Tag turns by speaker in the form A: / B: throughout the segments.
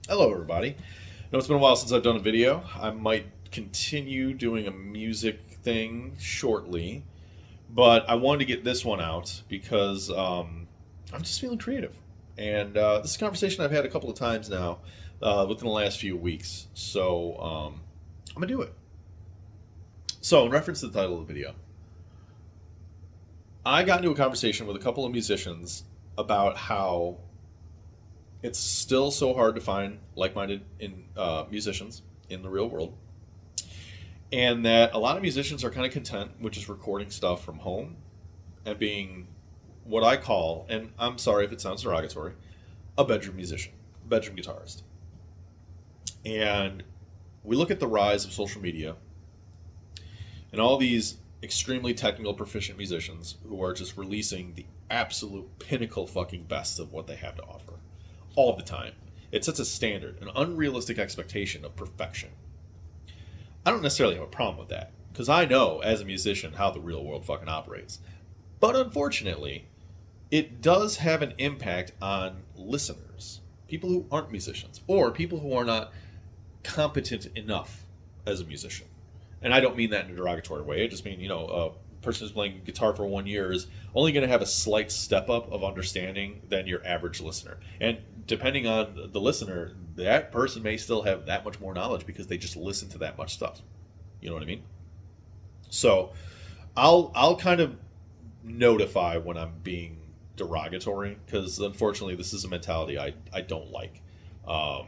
A: Hello, everybody. I know it's been a while since I've done a video. I might continue doing a music thing shortly, but I wanted to get this one out because I'm just feeling creative. And this is a conversation I've had a couple of times now within the last few weeks. So I'm going to do it. So, in reference to the title of the video, I got into a conversation with a couple of musicians about how it's still so hard to find like-minded musicians in the real world, and that a lot of musicians are kind of content with just recording stuff from home and being what I call, and I'm sorry if it sounds derogatory, a bedroom musician, bedroom guitarist. And we look at the rise of social media and all these extremely technical proficient musicians who are just releasing the absolute pinnacle fucking best of what they have to offer all the time. It sets a standard, an unrealistic expectation of perfection. I don't necessarily have a problem with that because I know as a musician how the real world fucking operates. But unfortunately, it does have an impact on listeners, people who aren't musicians, or people who are not competent enough as a musician. And I don't mean that in a derogatory way. I just mean, a person who's playing guitar for 1 year is only going to have a slight step up of understanding than your average listener. And depending on the listener, that person may still have that much more knowledge because they just listen to that much stuff. You know what I mean? So I'll kind of notify when I'm being derogatory because unfortunately this is a mentality I don't like. Um,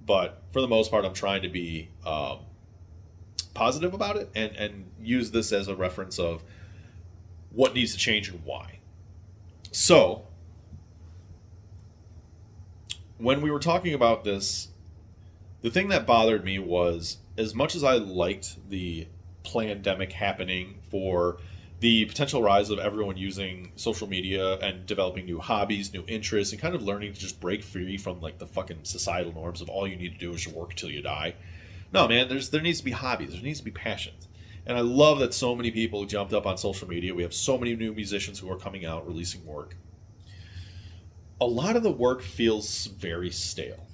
A: but for the most part, I'm trying to be positive about it and use this as a reference of what needs to change and why. So when we were talking about this, the thing that bothered me was as much as I liked the pandemic happening for the potential rise of everyone using social media and developing new hobbies, new interests, and kind of learning to just break free from like the fucking societal norms of all you need to do is work till you die. No, man, there needs to be hobbies, there needs to be passions. And I love that so many people jumped up on social media. We have so many new musicians who are coming out releasing work. A lot of the work feels very stale.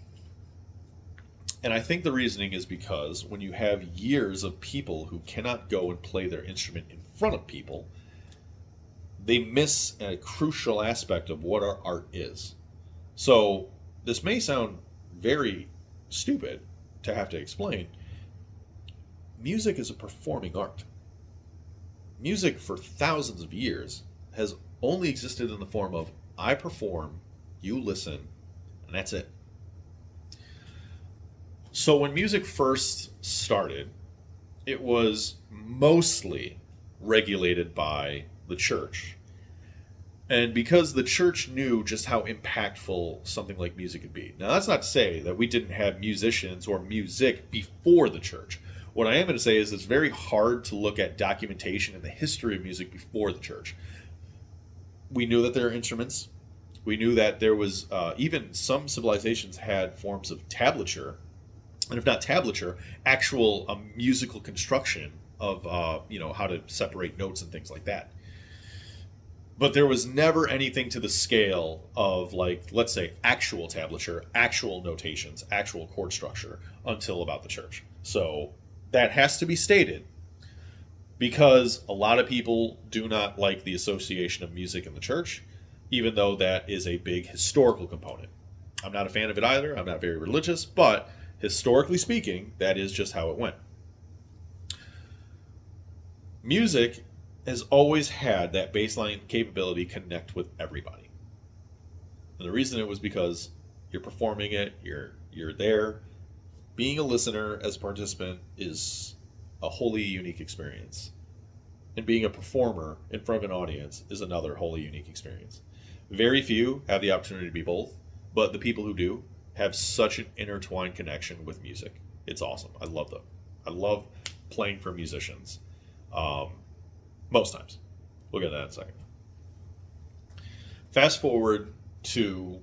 A: And I think the reasoning is because when you have years of people who cannot go and play their instrument in front of people, they miss a crucial aspect of what our art is. So, this may sound very stupid to have to explain. Music is a performing art. Music for thousands of years has only existed in the form of I perform, you listen, and that's it. So when music first started, it was mostly regulated by the church. And because the church knew just how impactful something like music could be. Now, that's not to say that we didn't have musicians or music before the church. What I am going to say is it's very hard to look at documentation and the history of music before the church. We knew that there are instruments. We knew that there was even some civilizations had forms of tablature, and if not tablature, actual musical construction of how to separate notes and things like that. But there was never anything to the scale of, like, let's say actual tablature, actual notations, actual chord structure until about the church. So that has to be stated because a lot of people do not like the association of music in the church, even though that is a big historical component. I'm not a fan of it either. I'm not very religious, but historically speaking, that is just how it went. Music has always had that baseline capability connect with everybody. And the reason it was because you're performing it, you're there. Being a listener as a participant is a wholly unique experience. And being a performer in front of an audience is another wholly unique experience. Very few have the opportunity to be both, but the people who do have such an intertwined connection with music. It's awesome. I love them. I love playing for musicians. Um, Most times. We'll get to that in a second. Fast forward to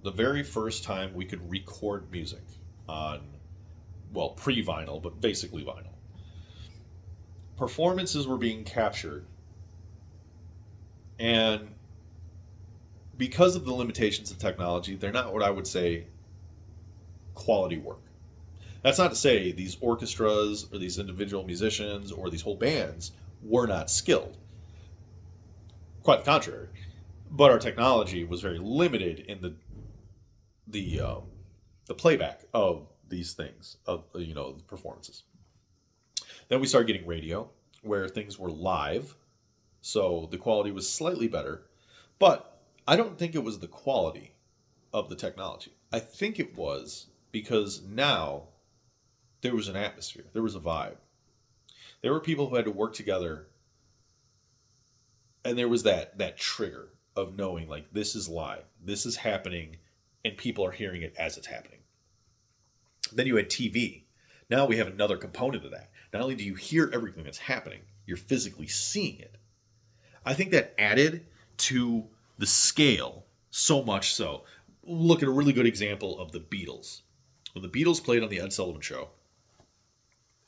A: the very first time we could record music on, well, pre vinyl, but basically vinyl. Performances were being captured, and because of the limitations of technology, they're not what I would say quality work. That's not to say these orchestras or these individual musicians or these whole bands were not skilled. Quite the contrary. But our technology was very limited in the um, the playback of these things, of the performances. Then we started getting radio, where things were live, so the quality was slightly better. But I don't think it was the quality of the technology. I think it was because now there was an atmosphere, there was a vibe. There were people who had to work together, and there was that trigger of knowing like this is live, this is happening, and people are hearing it as it's happening. Then you had TV. Now we have another component of that. Not only do you hear everything that's happening, you're physically seeing it. I think that added to the scale so much so. Look at a really good example of the Beatles. When the Beatles played on the Ed Sullivan Show,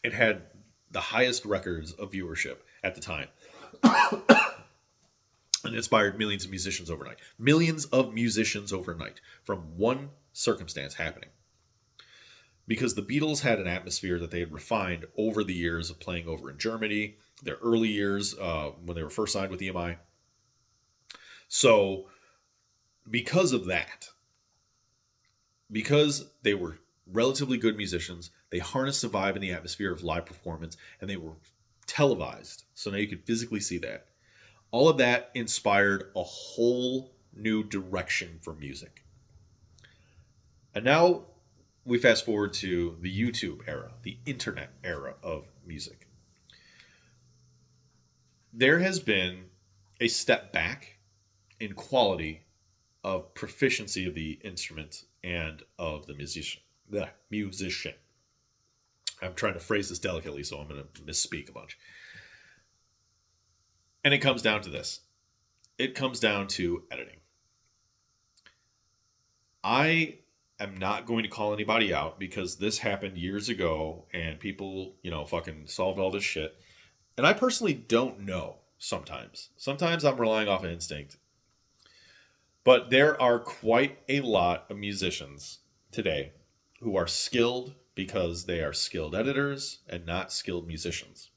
A: it had the highest records of viewership at the time. And inspired millions of musicians overnight. Millions of musicians overnight from one circumstance happening. Because the Beatles had an atmosphere that they had refined over the years of playing over in Germany, their early years when they were first signed with EMI. So, because of that, because they were relatively good musicians, they harnessed the vibe and the atmosphere of live performance, and they were televised. So now you could physically see that. All of that inspired a whole new direction for music. And now we fast forward to the YouTube era, the internet era of music. There has been a step back in quality of proficiency of the instrument and of the musician. The musician. I'm trying to phrase this delicately, so I'm going to misspeak a bunch. And it comes down to this. It comes down to editing. I am not going to call anybody out because this happened years ago and people, fucking solved all this shit. And I personally don't know sometimes. Sometimes I'm relying off of instinct. But there are quite a lot of musicians today who are skilled because they are skilled editors and not skilled musicians.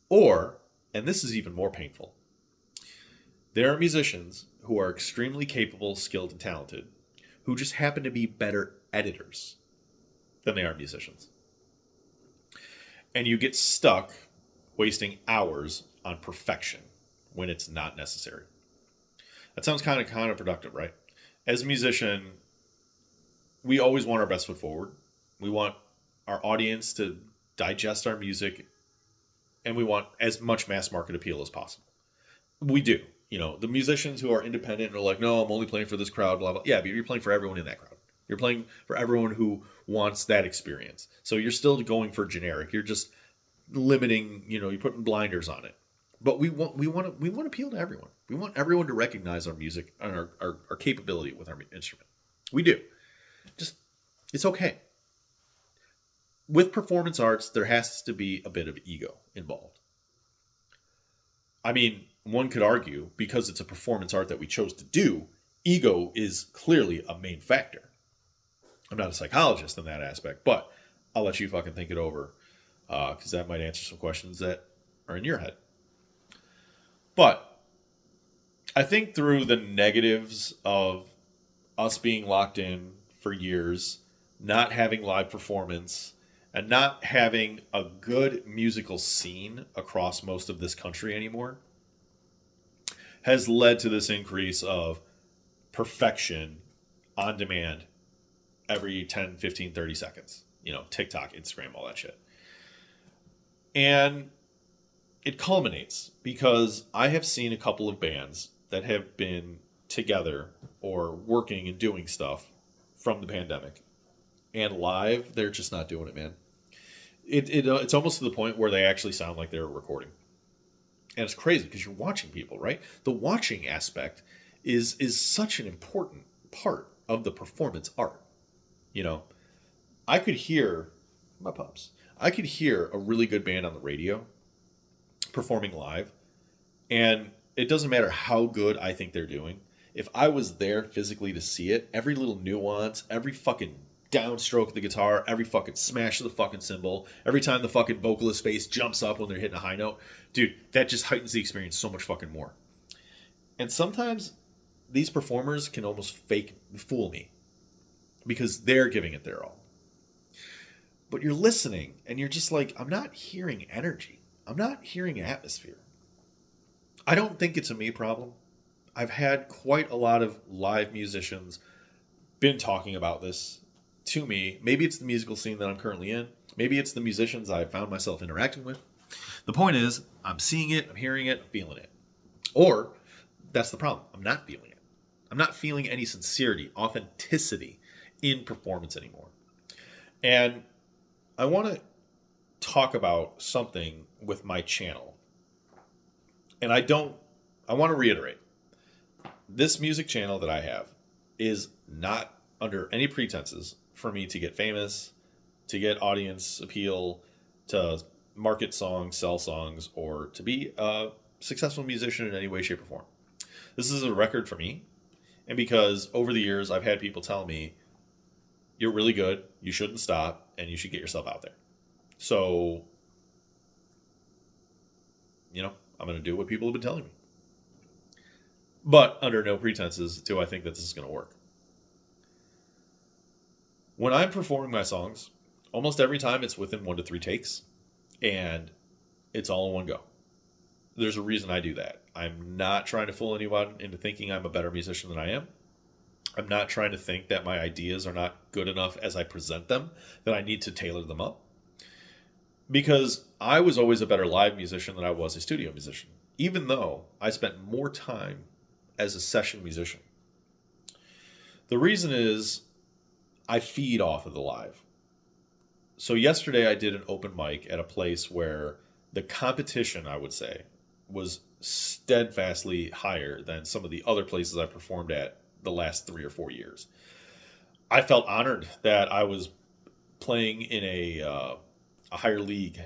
A: Or, and this is even more painful, there are musicians who are extremely capable, skilled, and talented who just happen to be better editors than they are musicians. And you get stuck wasting hours on perfection when it's not necessary. That sounds kind of counterproductive, right? As a musician, we always want our best foot forward. We want our audience to digest our music, and we want as much mass market appeal as possible. We do. The musicians who are independent are like, no, I'm only playing for this crowd, blah, blah. Yeah, but you're playing for everyone in that crowd. You're playing for everyone who wants that experience. So you're still going for generic. You're just limiting, you're putting blinders on it. But we want to appeal to everyone. We want everyone to recognize our music and our capability with our instrument. We do. Just, it's okay. With performance arts, there has to be a bit of ego involved. I mean, one could argue, because it's a performance art that we chose to do, ego is clearly a main factor. I'm not a psychologist in that aspect, but I'll let you fucking think it over, because that might answer some questions that are in your head. But I think through the negatives of us being locked in for years, not having live performance, and not having a good musical scene across most of this country anymore, has led to this increase of perfection on demand every 10, 15, 30 seconds. TikTok, Instagram, all that shit. And it culminates because I have seen a couple of bands that have been together or working and doing stuff from the pandemic. And live, they're just not doing it, man. It's almost to the point where they actually sound like they're recording. And it's crazy because you're watching people, right? The watching aspect is such an important part of the performance art. I could hear my pups. I could hear a really good band on the radio performing live, and it doesn't matter how good I think they're doing. If I was there physically to see it, every little nuance, every fucking downstroke of the guitar, every fucking smash of the fucking cymbal, every time the fucking vocalist face jumps up when they're hitting a high note. Dude, that just heightens the experience so much fucking more. And sometimes these performers can almost fool me because they're giving it their all. But you're listening and you're just like, I'm not hearing energy. I'm not hearing atmosphere. I don't think it's a me problem. I've had quite a lot of live musicians been talking about this to me. Maybe it's the musical scene that I'm currently in. Maybe it's the musicians I've found myself interacting with. The point is, I'm seeing it, I'm hearing it, I'm feeling it. Or, that's the problem, I'm not feeling it. I'm not feeling any sincerity, authenticity in performance anymore. And I want to talk about something with my channel. And I want to reiterate, this music channel that I have is not under any pretenses for me to get famous, to get audience appeal, to market songs, sell songs, or to be a successful musician in any way, shape, or form. This is a record for me. And because over the years, I've had people tell me, you're really good, you shouldn't stop, and you should get yourself out there. So, I'm going to do what people have been telling me. But under no pretenses do I think that this is going to work. When I'm performing my songs, almost every time it's within 1 to 3 takes, and it's all in one go. There's a reason I do that. I'm not trying to fool anyone into thinking I'm a better musician than I am. I'm not trying to think that my ideas are not good enough as I present them, that I need to tailor them up. Because I was always a better live musician than I was a studio musician, even though I spent more time as a session musician. The reason is I feed off of the live. So yesterday I did an open mic at a place where the competition, I would say, was steadfastly higher than some of the other places I performed at the last 3 or 4 years. I felt honored that I was playing in a higher league.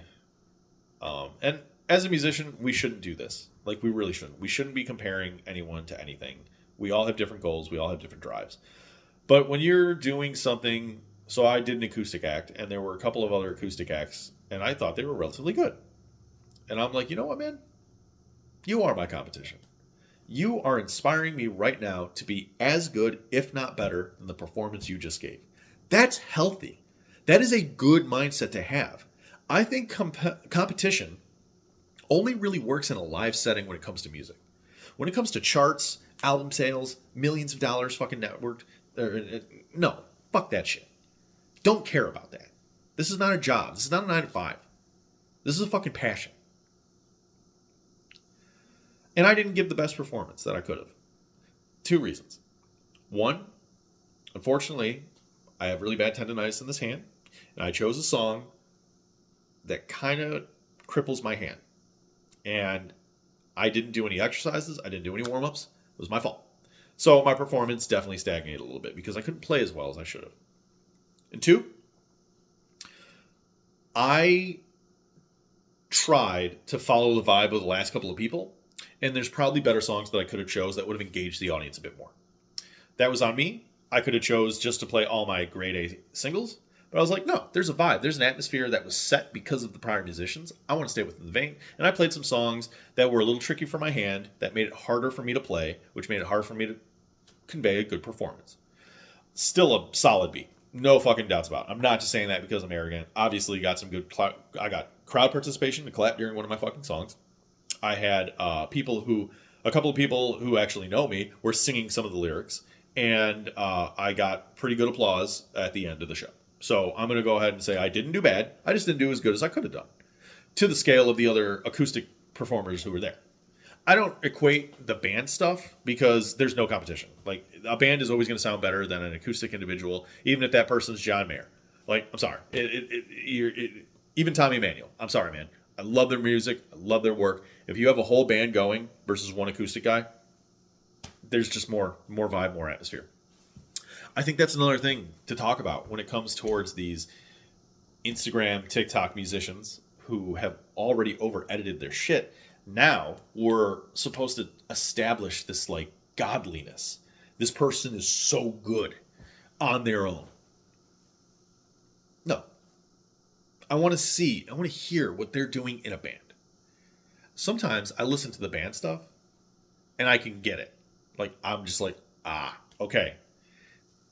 A: And as a musician, we shouldn't do this. Like, we really shouldn't. We shouldn't be comparing anyone to anything. We all have different goals. We all have different drives. But when you're doing something, so I did an acoustic act, and there were a couple of other acoustic acts, and I thought they were relatively good. And I'm like, you know what, man? You are my competition. You are inspiring me right now to be as good, if not better, than the performance you just gave. That's healthy. That is a good mindset to have. I think competition only really works in a live setting when it comes to music. When it comes to charts, album sales, millions of dollars fucking networked, no, fuck that shit. Don't care about that. This is not a job. This is not a 9 to 5. This is a fucking passion. And I didn't give the best performance that I could have. 2 reasons. 1, unfortunately, I have really bad tendonitis in this hand, and I chose a song that kind of cripples my hand. And I didn't do any exercises. I didn't do any warm-ups. It was my fault. So my performance definitely stagnated a little bit because I couldn't play as well as I should have. And 2, I tried to follow the vibe of the last couple of people, and there's probably better songs that I could have chose that would have engaged the audience a bit more. That was on me. I could have chose just to play all my grade A singles, but I was like, no, there's a vibe. There's an atmosphere that was set because of the prior musicians. I want to stay within the vein. And I played some songs that were a little tricky for my hand, that made it harder for me to play, which made it hard for me to convey a good performance. Still a solid beat. No fucking doubts about it. I'm not just saying that because I'm arrogant. Obviously, got some good I got crowd participation to clap during one of my fucking songs. I had a couple of people who actually know me were singing some of the lyrics, and I got pretty good applause at the end of the show. So I'm going to go ahead and say I didn't do bad. I just didn't do as good as I could have done, to the scale of the other acoustic performers who were there. I don't equate the band stuff because there's no competition. Like, a band is always going to sound better than an acoustic individual, even if that person's John Mayer. Like, I'm sorry. Even Tommy Emmanuel. I'm sorry, man. I love their music. I love their work. If you have a whole band going versus one acoustic guy, there's just more vibe, more atmosphere. I think that's another thing to talk about when it comes towards these Instagram, TikTok musicians who have already over-edited their shit. Now we're supposed to establish this, like, godliness. This person is so good on their own. I want to hear what they're doing in a band. Sometimes I listen to the band stuff and I can get it. Like, I'm just like, okay.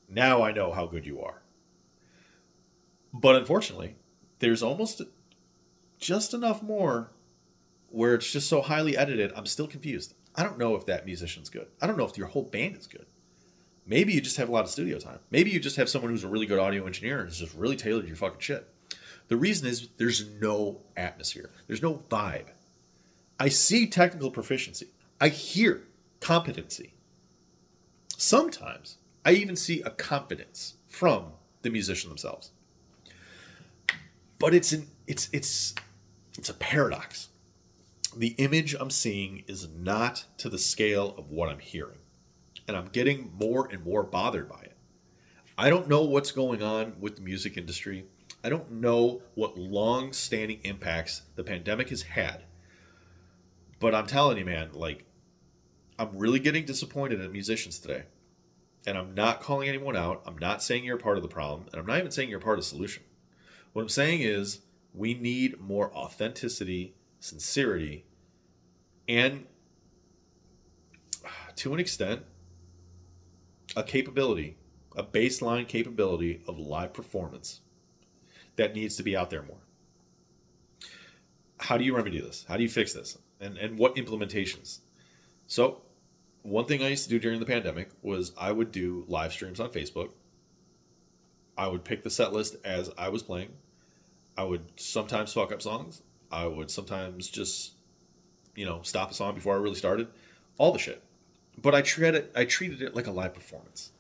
A: Now I know how good you are. But unfortunately, there's almost just enough more where it's just so highly edited, I'm still confused. I don't know if that musician's good. I don't know if your whole band is good. Maybe you just have a lot of studio time. Maybe you just have someone who's a really good audio engineer and has just really tailored your fucking shit. The reason is there's no atmosphere. There's no vibe. I see technical proficiency. I hear competency. Sometimes I even see a confidence from the musician themselves. But it's a paradox. The image I'm seeing is not to the scale of what I'm hearing. And I'm getting more and more bothered by it. I don't know what's going on with the music industry. I don't know what long-standing impacts the pandemic has had. But I'm telling you, man, like, I'm really getting disappointed in musicians today. And I'm not calling anyone out. I'm not saying you're a part of the problem. And I'm not even saying you're a part of the solution. What I'm saying is we need more authenticity, sincerity, and to an extent, a baseline capability of live performance that needs to be out there more. How do you remedy this? How do you fix this? And what implementations? So, one thing I used to do during the pandemic was I would do live streams on Facebook. I would pick the set list as I was playing. I would sometimes fuck up songs. I would sometimes just, stop a song before I really started. All the shit. But I treated it like a live performance.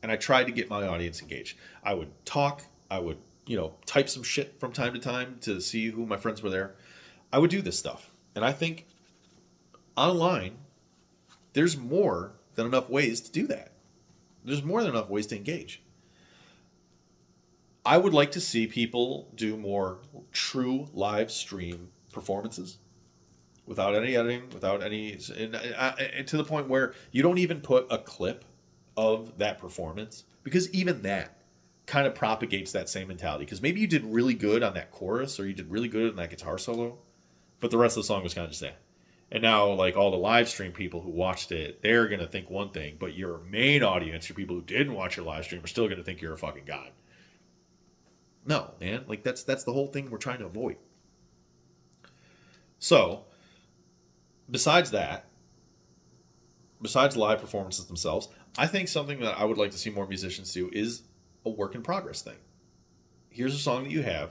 A: And I tried to get my audience engaged. I would talk. I would, type some shit from time to time to see who my friends were there. I would do this stuff. And I think online, there's more than enough ways to do that. There's more than enough ways to engage. I would like to see people do more true live stream performances without any editing, without any, and to the point where you don't even put a clip of that performance, because even that kind of propagates that same mentality. Because maybe you did really good on that chorus or you did really good on that guitar solo, but the rest of the song was kind of just that. And now, like, all the live stream people who watched it, they're going to think one thing, but your main audience, your people who didn't watch your live stream, are still going to think you're a fucking god. No, man. Like, that's the whole thing we're trying to avoid. So, besides that, besides live performances themselves, I think something that I would like to see more musicians do is a work in progress thing. Here's a song that you have.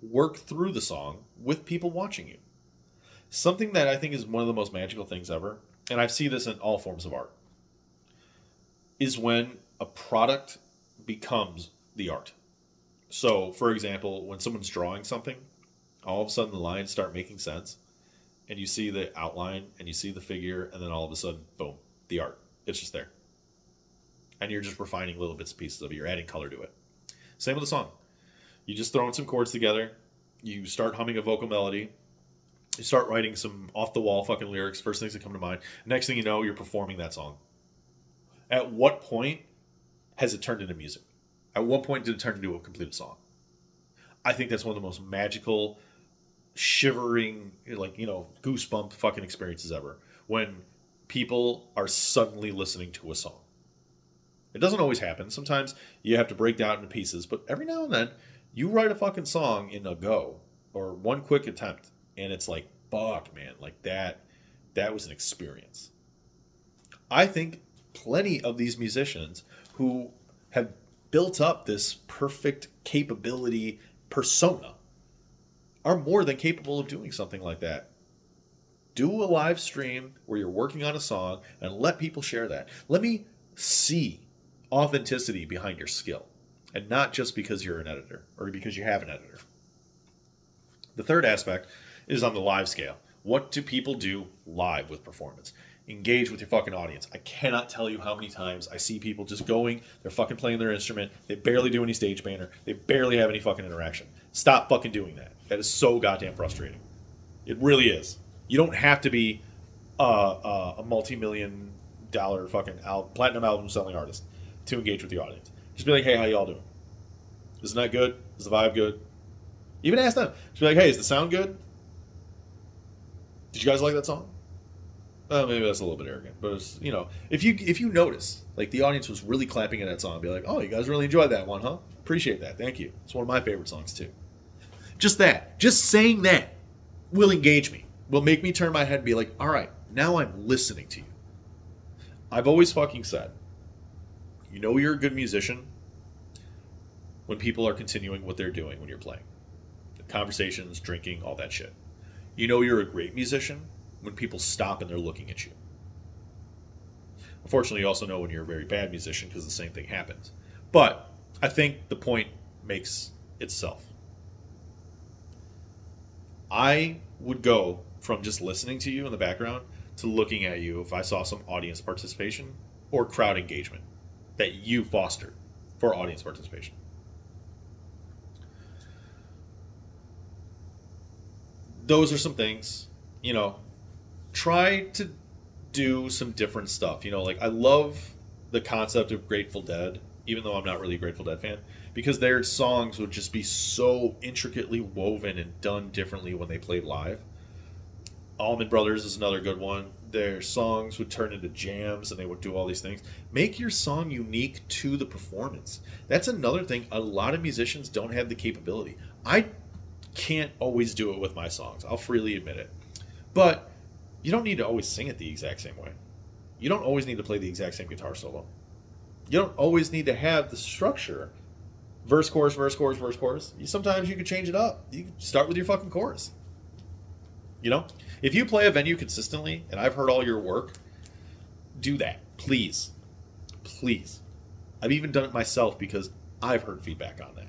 A: Work through the song with people watching you. Something that I think is one of the most magical things ever, and I see this in all forms of art, is when a product becomes the art. So, for example, when someone's drawing something, all of a sudden the lines start making sense, and you see the outline, and you see the figure, and then all of a sudden, boom, the art. It's just there. And you're just refining little bits and pieces of it. You're adding color to it. Same with a song. You just throw in some chords together, you start humming a vocal melody, you start writing some off-the-wall fucking lyrics, first things that come to mind. Next thing you know, you're performing that song. At what point has it turned into music? At what point did it turn into a completed song? I think that's one of the most magical, shivering, goosebump fucking experiences ever. When people are suddenly listening to a song. It doesn't always happen. Sometimes you have to break down into pieces, but every now and then, you write a fucking song in a go, or one quick attempt, and it's like, fuck, man, like that was an experience. I think plenty of these musicians who have built up this perfect capability persona are more than capable of doing something like that. Do a live stream where you're working on a song and let people share that. Let me see authenticity behind your skill, and not just because you're an editor or because you have an editor. The third aspect is on the live scale. What do people do live with performance? Engage with your fucking audience. I cannot tell you how many times I see people just going, they're fucking playing their instrument, they barely do any stage banter, they barely have any fucking interaction. Stop fucking doing that. That is so goddamn frustrating. It really is. You don't have to be a multi-million dollar fucking platinum album selling artist to engage with the audience. Just be like, hey, how y'all doing? Isn't that good? Is the vibe good? Even ask them. Just be like, hey, is the sound good? Did you guys like that song? Maybe that's a little bit arrogant, but it's, if you notice, like the audience was really clapping in that song, be like, oh, you guys really enjoyed that one, huh? Appreciate that, thank you. It's one of my favorite songs too. Just saying that will engage me, will make me turn my head and be like, all right, now I'm listening to you. I've always fucking said, you're a good musician when people are continuing what they're doing when you're playing. Conversations, drinking, all that shit. You're a great musician when people stop and they're looking at you. Unfortunately, you also know when you're a very bad musician because the same thing happens. But I think the point makes itself. I would go from just listening to you in the background to looking at you if I saw some audience participation or crowd engagement that you fostered for audience participation. Those are some things, try to do some different stuff. Like I love the concept of Grateful Dead, even though I'm not really a Grateful Dead fan, because their songs would just be so intricately woven and done differently when they played live. Allman Brothers is another good one. Their songs would turn into jams and they would do all these things. Make your song unique to the performance. That's another thing. A lot of musicians don't have the capability. I can't always do it with my songs. I'll freely admit it. But you don't need to always sing it the exact same way. You don't always need to play the exact same guitar solo. You don't always need to have the structure. Verse, chorus, verse, chorus, verse, chorus. Sometimes you could change it up. You can start with your fucking chorus. If you play a venue consistently, and I've heard all your work, do that. Please. Please. I've even done it myself because I've heard feedback on that.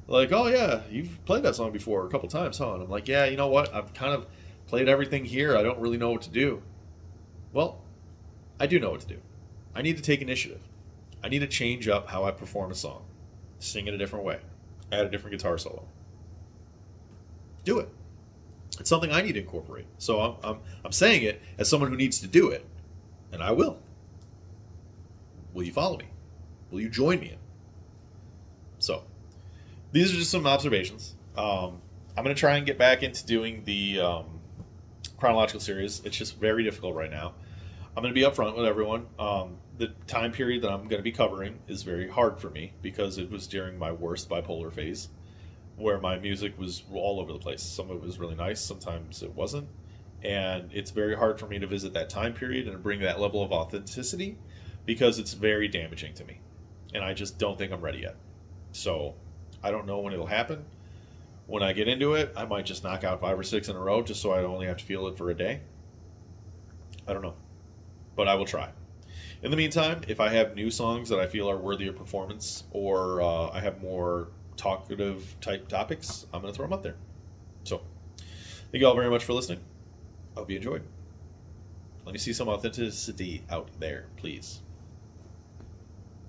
A: Like, oh yeah, you've played that song before a couple times, huh? And I'm like, yeah, you know what? I've kind of played everything here. I don't really know what to do. Well, I do know what to do. I need to take initiative. I need to change up how I perform a song. Sing it a different way. Add a different guitar solo. Do it. It's something I need to incorporate. So I'm saying it as someone who needs to do it, and I will. Will you follow me? Will you join me in? So, these are just some observations. I'm going to try and get back into doing the chronological series. It's just very difficult right now. I'm going to be upfront with everyone. The time period that I'm going to be covering is very hard for me because it was during my worst bipolar phase where my music was all over the place. Some of it was really nice, sometimes it wasn't. And it's very hard for me to visit that time period and bring that level of authenticity because it's very damaging to me. And I just don't think I'm ready yet. So I don't know when it'll happen. When I get into it, I might just knock out 5 or 6 in a row just so I only have to feel it for a day. I don't know. But I will try. In the meantime, if I have new songs that I feel are worthy of performance or I have more talkative type topics, I'm going to throw them up there. So, thank you all very much for listening. I hope you enjoyed. Let me see some authenticity out there, please.